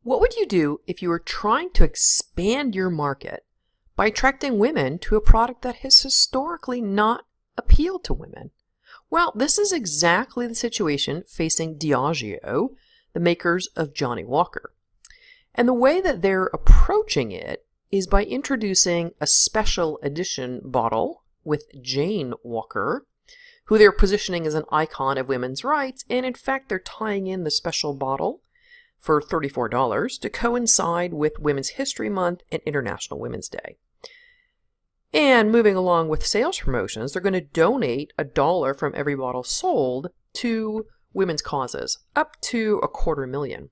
What would you do if you were trying to expand your market by attracting women to a product that has historically not appealed to women? Well, this is exactly the situation facing Diageo, the makers of Johnnie Walker. And the way that they're approaching it is by introducing a special edition bottle with Jane Walker, who they're positioning as an icon of women's rights, and in fact they're tying in the special bottle for $34 to coincide with Women's History Month and International Women's Day. And moving along with sales promotions, they're going to donate $1 from every bottle sold to women's causes, up to $250,000.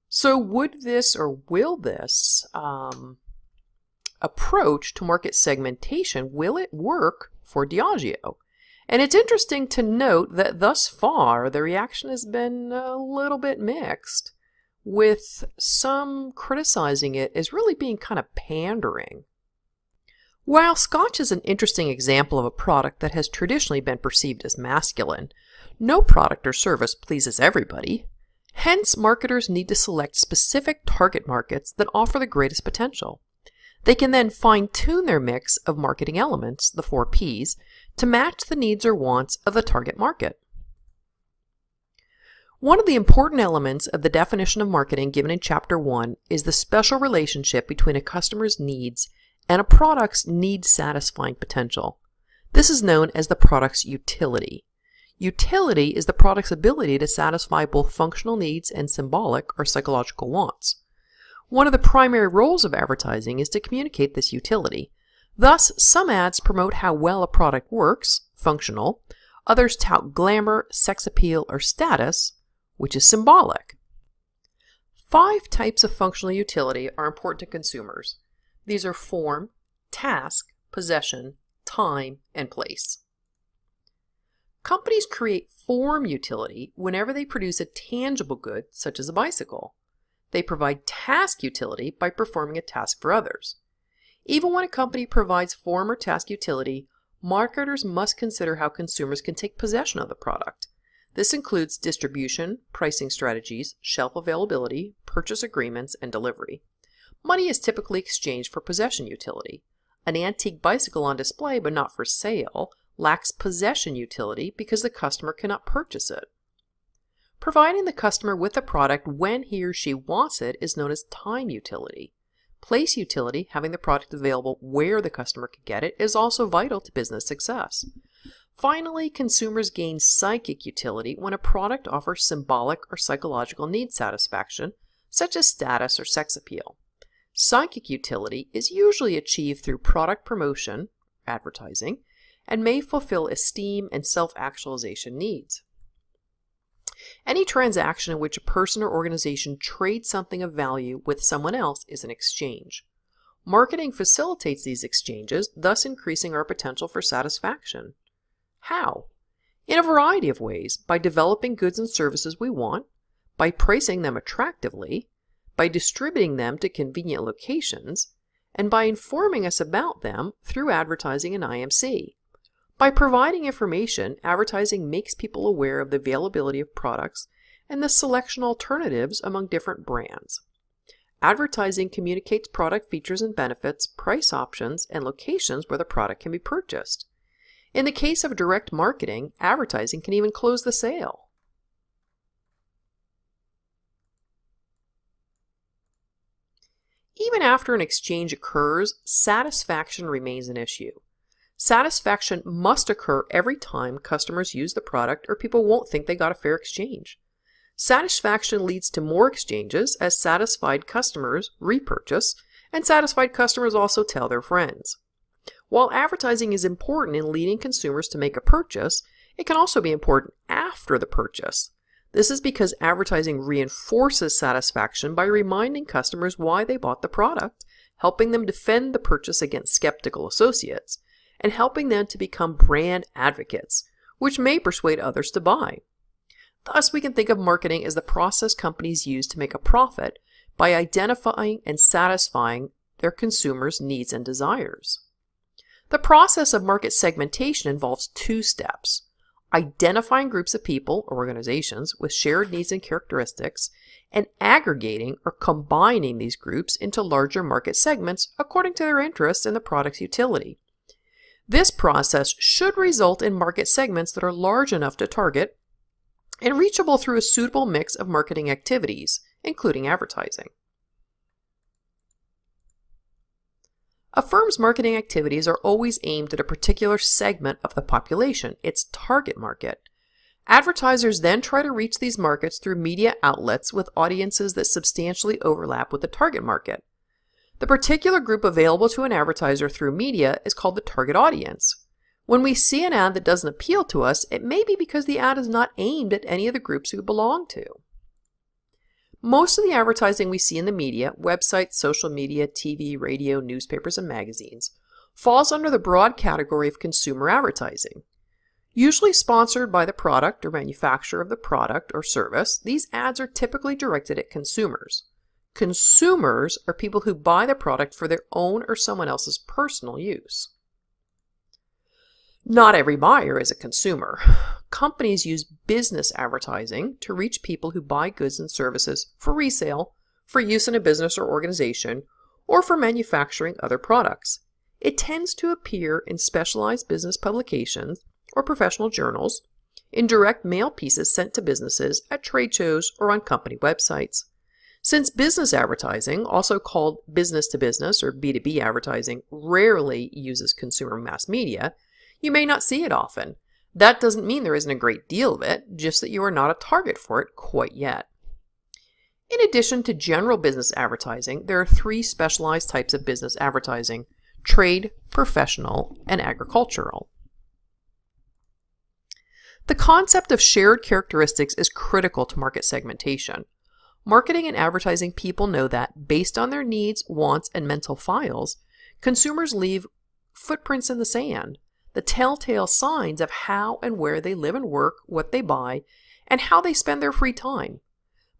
So would this, or will this approach to market segmentation, will it work for Diageo? And it's interesting to note that thus far the reaction has been a little bit mixed, with some criticizing it as really being kind of pandering. While Scotch is an interesting example of a product that has traditionally been perceived as masculine, no product or service pleases everybody. Hence, marketers need to select specific target markets that offer the greatest potential. They can then fine-tune their mix of marketing elements, the 4 Ps, to match the needs or wants of the target market. One of the important elements of the definition of marketing given in Chapter 1 is the special relationship between a customer's needs and a product's need-satisfying potential. This is known as the product's utility. Utility is the product's ability to satisfy both functional needs and symbolic or psychological wants. One of the primary roles of advertising is to communicate this utility. Thus, some ads promote how well a product works, functional. Others tout glamour, sex appeal, or status, which is symbolic. 5 types of functional utility are important to consumers. These are form, task, possession, time, and place. Companies create form utility whenever they produce a tangible good, such as a bicycle. They provide task utility by performing a task for others. Even when a company provides form or task utility, marketers must consider how consumers can take possession of the product. This includes distribution, pricing strategies, shelf availability, purchase agreements, and delivery. Money is typically exchanged for possession utility. An antique bicycle on display but not for sale lacks possession utility because the customer cannot purchase it. Providing the customer with the product when he or she wants it is known as time utility. Place utility, having the product available where the customer can get it, is also vital to business success. Finally, consumers gain psychic utility when a product offers symbolic or psychological need satisfaction, such as status or sex appeal. Psychic utility is usually achieved through product promotion, advertising, and may fulfill esteem and self-actualization needs. Any transaction in which a person or organization trades something of value with someone else is an exchange. Marketing facilitates these exchanges, thus increasing our potential for satisfaction. How? In a variety of ways: by developing goods and services we want, by pricing them attractively, by distributing them to convenient locations, and by informing us about them through advertising and IMC. By providing information, advertising makes people aware of the availability of products and the selection alternatives among different brands. Advertising communicates product features and benefits, price options, and locations where the product can be purchased. In the case of direct marketing, advertising can even close the sale. Even after an exchange occurs, satisfaction remains an issue. Satisfaction must occur every time customers use the product, or people won't think they got a fair exchange. Satisfaction leads to more exchanges as satisfied customers repurchase, and satisfied customers also tell their friends. While advertising is important in leading consumers to make a purchase, it can also be important after the purchase. This is because advertising reinforces satisfaction by reminding customers why they bought the product, helping them defend the purchase against skeptical associates, and helping them to become brand advocates, which may persuade others to buy. Thus, we can think of marketing as the process companies use to make a profit by identifying and satisfying their consumers' needs and desires. The process of market segmentation involves 2 steps: identifying groups of people or organizations with shared needs and characteristics, and aggregating or combining these groups into larger market segments according to their interests in the product's utility. This process should result in market segments that are large enough to target and reachable through a suitable mix of marketing activities, including advertising. A firm's marketing activities are always aimed at a particular segment of the population, its target market. Advertisers then try to reach these markets through media outlets with audiences that substantially overlap with the target market. The particular group available to an advertiser through media is called the target audience. When we see an ad that doesn't appeal to us, it may be because the ad is not aimed at any of the groups we belong to. Most of the advertising we see in the media, websites, social media, TV, radio, newspapers, and magazines, falls under the broad category of consumer advertising. Usually sponsored by the product or manufacturer of the product or service, these ads are typically directed at consumers. Consumers are people who buy the product for their own or someone else's personal use. Not every buyer is a consumer. Companies use business advertising to reach people who buy goods and services for resale, for use in a business or organization, or for manufacturing other products. It tends to appear in specialized business publications or professional journals, in direct mail pieces sent to businesses at trade shows or on company websites. Since business advertising, also called business-to-business or B2B advertising, rarely uses consumer mass media, you may not see it often. That doesn't mean there isn't a great deal of it, just that you are not a target for it quite yet. In addition to general business advertising, there are three specialized types of business advertising: trade, professional, and agricultural. The concept of shared characteristics is critical to market segmentation. Marketing and advertising people know that, based on their needs, wants, and mental files, consumers leave footprints in the sand, the telltale signs of how and where they live and work, what they buy, and how they spend their free time.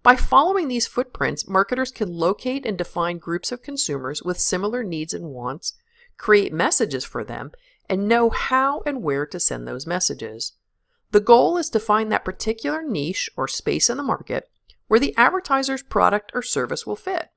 By following these footprints, marketers can locate and define groups of consumers with similar needs and wants, create messages for them, and know how and where to send those messages. The goal is to find that particular niche or space in the market where the advertiser's product or service will fit.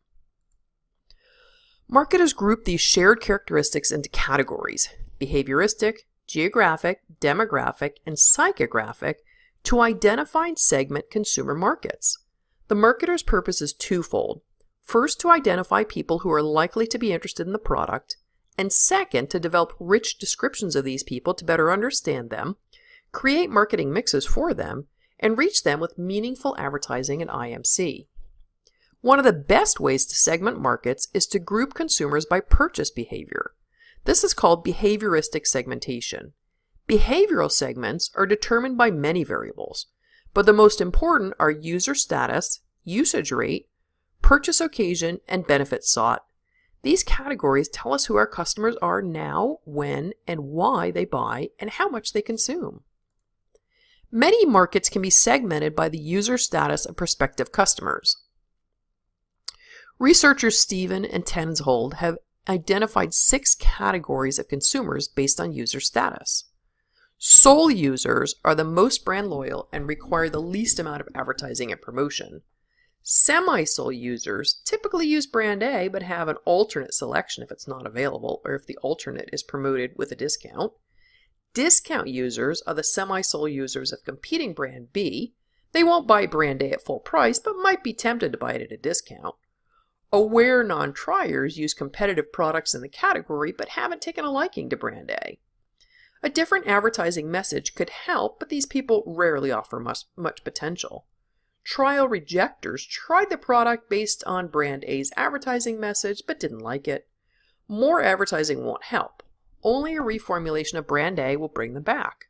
Marketers group these shared characteristics into categories: behavioristic, geographic, demographic, and psychographic, to identify and segment consumer markets. The marketer's purpose is twofold. First, to identify people who are likely to be interested in the product, and second, to develop rich descriptions of these people to better understand them, create marketing mixes for them, and reach them with meaningful advertising and IMC. One of the best ways to segment markets is to group consumers by purchase behavior. This is called behavioristic segmentation. Behavioral segments are determined by many variables, but the most important are user status, usage rate, purchase occasion, and benefits sought. These categories tell us who our customers are now, when, and why they buy, and how much they consume. Many markets can be segmented by the user status of prospective customers. Researchers Stephen and Tenshold have identified 6 categories of consumers based on user status. Sole users are the most brand loyal and require the least amount of advertising and promotion. Semi-sole users typically use brand A but have an alternate selection if it's not available or if the alternate is promoted with a discount. Discount users are the semi-sole users of competing brand B. They won't buy brand A at full price but might be tempted to buy it at a discount. Aware non-triers use competitive products in the category but haven't taken a liking to brand A. A different advertising message could help, but these people rarely offer much potential. Trial rejectors tried the product based on brand A's advertising message but didn't like it. More advertising won't help. Only a reformulation of brand A will bring them back.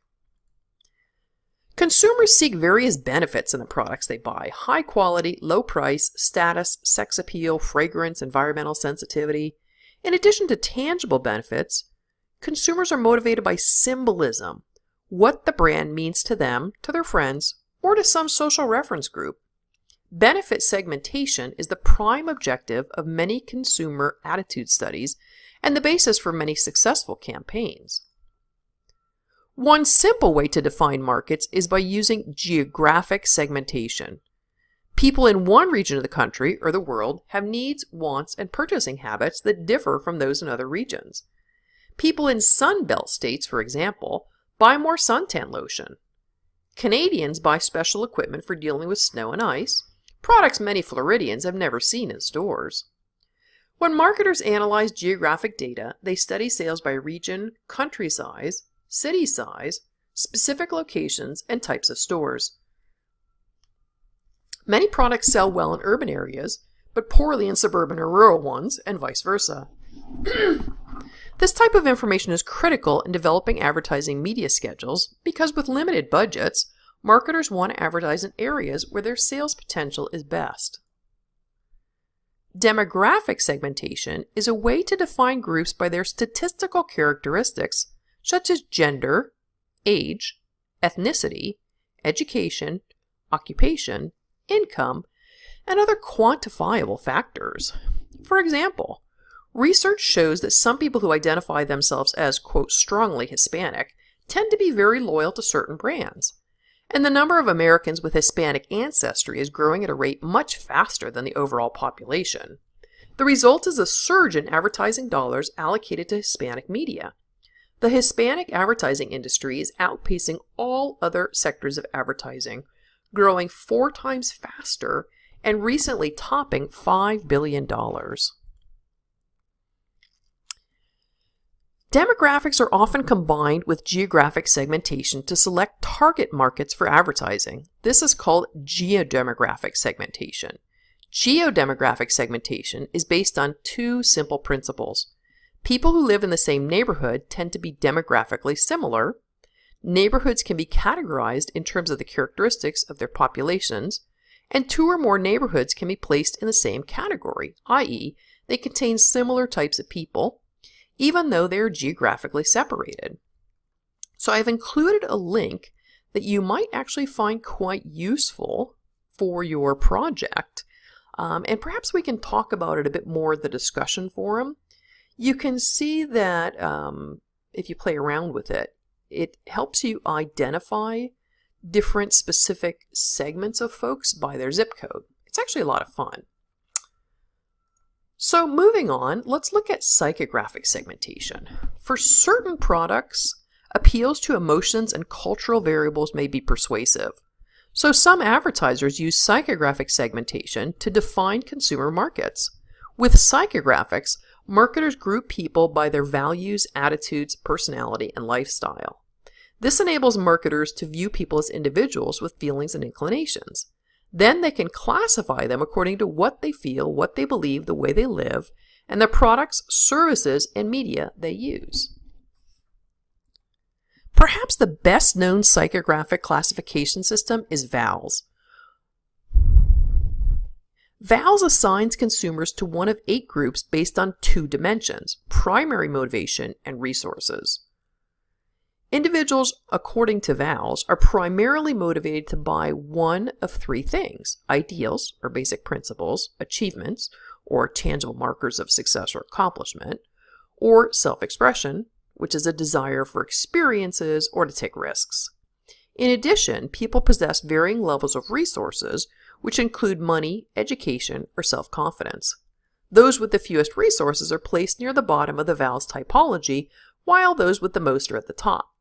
Consumers seek various benefits in the products they buy: high quality, low price, status, sex appeal, fragrance, environmental sensitivity. In addition to tangible benefits, consumers are motivated by symbolism, what the brand means to them, to their friends, or to some social reference group. Benefit segmentation is the prime objective of many consumer attitude studies and the basis for many successful campaigns. One simple way to define markets is by using geographic segmentation. People in one region of the country or the world have needs, wants, and purchasing habits that differ from those in other regions. People in Sun Belt states, for example, buy more suntan lotion. Canadians buy special equipment for dealing with snow and ice, products many Floridians have never seen in stores. When marketers analyze geographic data, they study sales by region, country size, city size, specific locations, and types of stores. Many products sell well in urban areas, but poorly in suburban or rural ones, and vice versa. This type of information is critical in developing advertising media schedules because with limited budgets, marketers want to advertise in areas where their sales potential is best. Demographic segmentation is a way to define groups by their statistical characteristics such as gender, age, ethnicity, education, occupation, income, and other quantifiable factors. For example, research shows that some people who identify themselves as, quote, strongly Hispanic tend to be very loyal to certain brands. And the number of Americans with Hispanic ancestry is growing at a rate much faster than the overall population. The result is a surge in advertising dollars allocated to Hispanic media. The Hispanic advertising industry is outpacing all other sectors of advertising, growing 4 times faster and recently topping $5 billion. Demographics are often combined with geographic segmentation to select target markets for advertising. This is called geodemographic segmentation. Geodemographic segmentation is based on 2 simple principles. People who live in the same neighborhood tend to be demographically similar. Neighborhoods can be categorized in terms of the characteristics of their populations, and 2 or more neighborhoods can be placed in the same category, i.e., they contain similar types of people, even though they are geographically separated. So I've included a link that you might actually find quite useful for your project, and perhaps we can talk about it a bit more in the discussion forum. You can see that if you play around with it, it helps you identify different specific segments of folks by their zip code. It's actually a lot of fun. So moving on, let's look at psychographic segmentation. For certain products, appeals to emotions and cultural variables may be persuasive. So some advertisers use psychographic segmentation to define consumer markets. With psychographics, marketers group people by their values, attitudes, personality, and lifestyle. This enables marketers to view people as individuals with feelings and inclinations. Then they can classify them according to what they feel, what they believe, the way they live, and the products, services, and media they use. Perhaps the best known psychographic classification system is VALS. VALS assigns consumers to one of 8 groups based on 2 dimensions, primary motivation and resources. Individuals, according to VALS, are primarily motivated to buy one of 3 things: ideals, or basic principles, achievements, or tangible markers of success or accomplishment, or self-expression, which is a desire for experiences or to take risks. In addition, people possess varying levels of resources, which include money, education, or self-confidence. Those with the fewest resources are placed near the bottom of the VALS typology, while those with the most are at the top.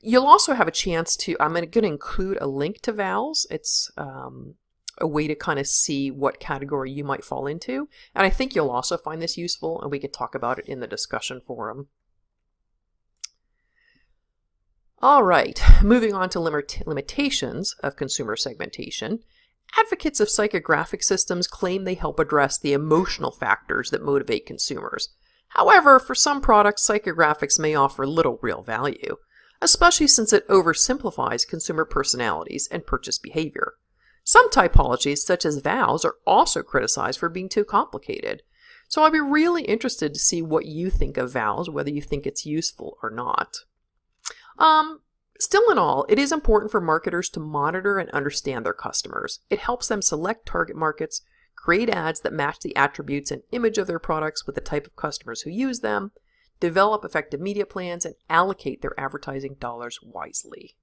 You'll also have a chance to, I'm going to include a link to VALS. It's a way to kind of see what category you might fall into. And I think you'll also find this useful, and we can talk about it in the discussion forum. All right, moving on to limitations of consumer segmentation. Advocates of psychographic systems claim they help address the emotional factors that motivate consumers. However, for some products, psychographics may offer little real value, especially since it oversimplifies consumer personalities and purchase behavior. Some typologies, such as VALS, are also criticized for being too complicated. So I'd be really interested to see what you think of VALS, whether you think it's useful or not. Still in all, it is important for marketers to monitor and understand their customers. It helps them select target markets, create ads that match the attributes and image of their products with the type of customers who use them, develop effective media plans, and allocate their advertising dollars wisely.